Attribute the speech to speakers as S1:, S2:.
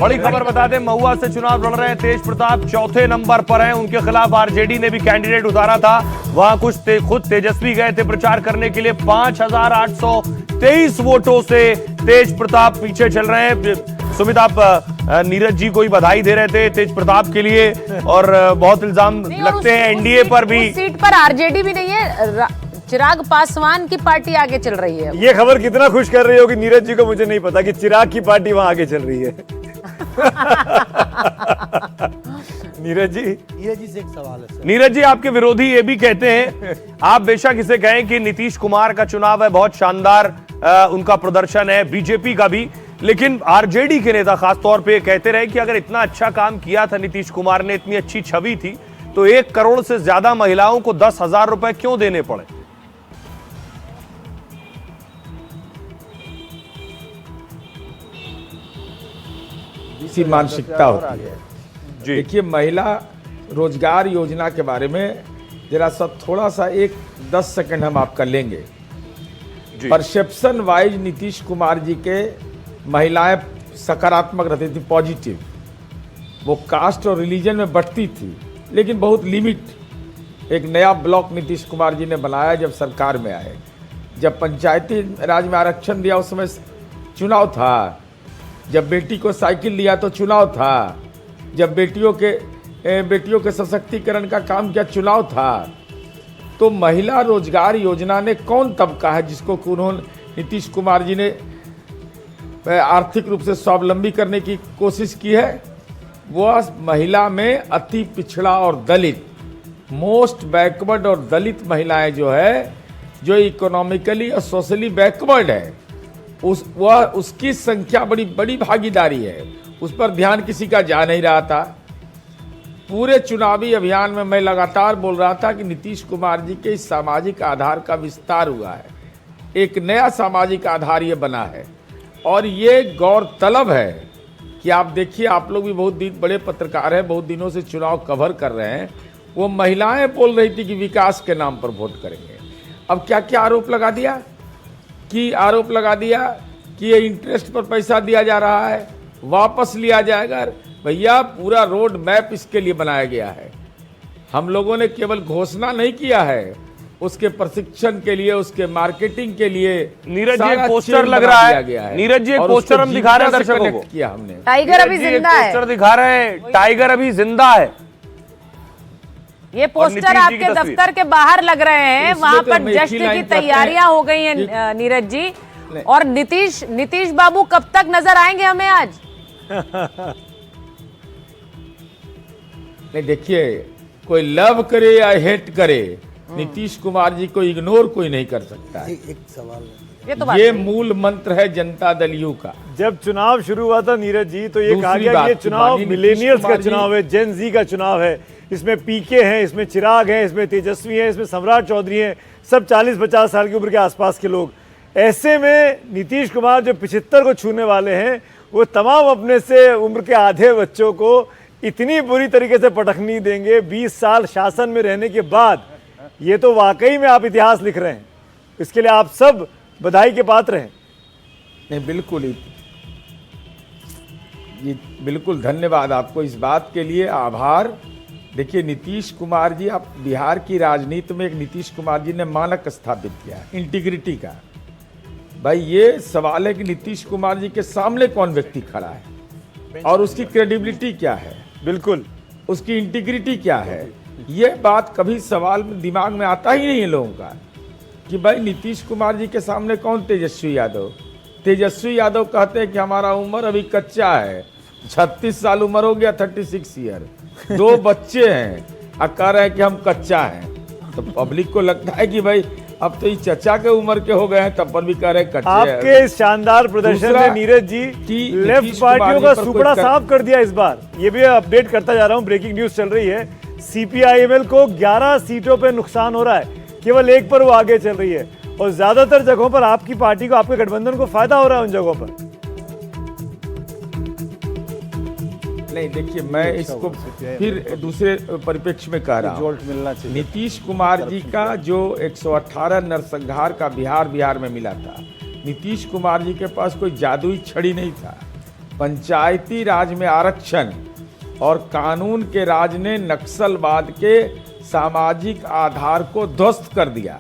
S1: बड़ी खबर बता दें, महुआ से चुनाव लड़ रहे हैं तेज प्रताप, चौथे नंबर पर हैं। उनके खिलाफ आरजेडी ने भी कैंडिडेट उतारा था। वहां खुद तेजस्वी गए थे प्रचार करने के लिए। 5,823 वोटों से तेज प्रताप पीछे चल रहे हैं। सुमित, आप नीरज जी को ही बधाई दे रहे थे तेज प्रताप के लिए, और बहुत इल्जाम लगते हैं एनडीए पर भी।
S2: उस सीट पर आरजेडी भी नहीं है, चिराग पासवान की पार्टी आगे चल रही है।
S3: ये खबर कितना खुश कर रही होगी नीरज जी को, मुझे नहीं पता कि चिराग की पार्टी वहां आगे चल रही है। नीरज जी
S4: से एक सवाल है सर।
S1: नीरज जी, आपके विरोधी ये भी कहते हैं, आप बेशक इसे कहें कि नीतीश कुमार का चुनाव है, बहुत शानदार उनका प्रदर्शन है, बीजेपी का भी, लेकिन आरजेडी के नेता खासतौर पे कहते रहे कि अगर इतना अच्छा काम किया था नीतीश कुमार ने, इतनी अच्छी छवि थी, तो 1 करोड़ से ज्यादा महिलाओं को 10,000 रुपए क्यों देने पड़े?
S5: इसी मानसिकता होती है। देखिए, महिला रोजगार योजना के बारे में जरा सा थोड़ा सा 10 सेकंड हम आपका लेंगे। परसेप्शन वाइज नीतीश कुमार जी के महिलाएं सकारात्मक रहती थी, पॉजिटिव। वो कास्ट और रिलीजन में बढ़ती थी, लेकिन बहुत लिमिट। एक नया ब्लॉक नीतीश कुमार जी ने बनाया जब सरकार में आए। जब पंचायती राज में आरक्षण दिया उस समय चुनाव था। जब बेटी को साइकिल दिया तो चुनाव था। जब बेटियों के सशक्तिकरण का काम किया, चुनाव था। तो महिला रोजगार योजना ने कौन तबका है जिसको उन्होंने नीतीश कुमार जी ने आर्थिक रूप से स्वावलंबी करने की कोशिश की है? वह महिला में अति पिछड़ा और दलित, मोस्ट बैकवर्ड और दलित महिलाएं जो है, जो इकोनॉमिकली और सोशली बैकवर्ड है, उसकी संख्या बड़ी भागीदारी है। उस पर ध्यान किसी का जा नहीं रहा था। पूरे चुनावी अभियान में मैं लगातार बोल रहा था कि नीतीश कुमार जी के इस सामाजिक आधार का विस्तार हुआ है। एक नया सामाजिक आधार ये बना है, और ये गौरतलब है कि आप देखिए, आप लोग भी बड़े पत्रकार हैं, बहुत दिनों से चुनाव कवर कर रहे हैं। वो महिलाएं बोल रही थी कि विकास के नाम पर वोट करेंगे। अब क्या क्या आरोप लगा दिया कि ये इंटरेस्ट पर पैसा दिया जा रहा है, वापस लिया जाएगा। भैया, पूरा रोड मैप इसके लिए बनाया गया है। हम लोगों ने केवल घोषणा नहीं किया है, उसके प्रशिक्षण के लिए, उसके मार्केटिंग के लिए
S1: नीरज जी एक पोस्टर लग रहा है। नीरज जी एक पोस्टर हम दिखा रहे हैं दर्शकों को,
S5: किया हमने।
S2: टाइगर अभी जिंदा है,
S1: पोस्टर दिखा रहे हैं, टाइगर अभी जिंदा है।
S2: ये पोस्टर आपके दफ्तर के बाहर लग रहे हैं। वहां पर जश्न की तैयारियां हो गई हैं नीरज जी। और नीतीश बाबू कब तक नजर आएंगे हमें आज?
S5: नहीं, देखिए, कोई लव करे या हेट करे, नीतीश कुमार जी को इग्नोर कोई नहीं कर सकता है।
S4: एक सवाल
S5: ये मूल मंत्र है जनता दल यू का।
S3: जब चुनाव शुरू हुआ था नीरज जी, तो ये कहा गया कि ये चुनाव मिलेनियल्स का चुनाव है, जेन जी का चुनाव है। इसमें पीके हैं, इसमें चिराग हैं, इसमें तेजस्वी हैं, इसमें सम्राट चौधरी हैं, सब 40-50 साल की उम्र के आसपास के लोग। ऐसे में नीतीश कुमार जो 75 को छूने वाले हैं, वो तमाम अपने से उम्र के आधे बच्चों को इतनी बुरी तरीके से पटखनी देंगे 20 साल शासन में रहने के बाद। ये तो वाकई में आप इतिहास लिख रहे हैं। इसके लिए आप सब बधाई के पात्र हैं।
S5: नहीं, बिल्कुल धन्यवाद आपको इस बात के लिए, आभार। देखिए, नीतीश कुमार जी, आप बिहार की राजनीति में एक नीतीश कुमार जी ने मानक स्थापित किया इंटीग्रिटी का। भाई, ये सवाल है कि नीतीश कुमार जी के सामने कौन व्यक्ति खड़ा है और उसकी क्रेडिबिलिटी क्या है,
S3: बिल्कुल
S5: उसकी इंटीग्रिटी क्या है। ये बात कभी सवाल में दिमाग में आता ही नहीं है लोगों का कि भाई नीतीश कुमार जी के सामने कौन तेजस्वी यादव कहते हैं कि हमारा उम्र अभी कच्चा है, 36 साल उम्र हो गया, 36 ईयर, 2 बच्चे हैं, और कह रहे हैं कि हम कच्चा हैं। तो पब्लिक को लगता है कि भाई अब तो ये चचा के उम्र के हो गए हैं, तब पर भी कह रहे हैं कच्चे।
S3: आपके इस शानदार प्रदर्शन ने नीरज जी लेफ्ट पार्टियों का सुपड़ा साफ कर दिया इस बार। ये भी अपडेट करता जा रहा हूं, ब्रेकिंग न्यूज चल रही है। सीपीआईएमएल को 11 सीटों पे नुकसान हो रहा है, केवल 1 पर वो आगे चल रही है, और ज्यादातर जगहों पर आपकी पार्टी को, आपके गठबंधन को फायदा हो रहा है उन जगहों पर।
S5: नहीं, देखिए, मैं इसको फिर दूसरे परिप्रेक्ष्य में कह रहा हूँ। नीतीश कुमार जी का जो 118 नरसंहार का बिहार में मिला था, नीतीश कुमार जी के पास कोई जादुई छड़ी नहीं था। पंचायती राज में आरक्षण और कानून के राज ने नक्सलवाद के सामाजिक आधार को ध्वस्त कर दिया।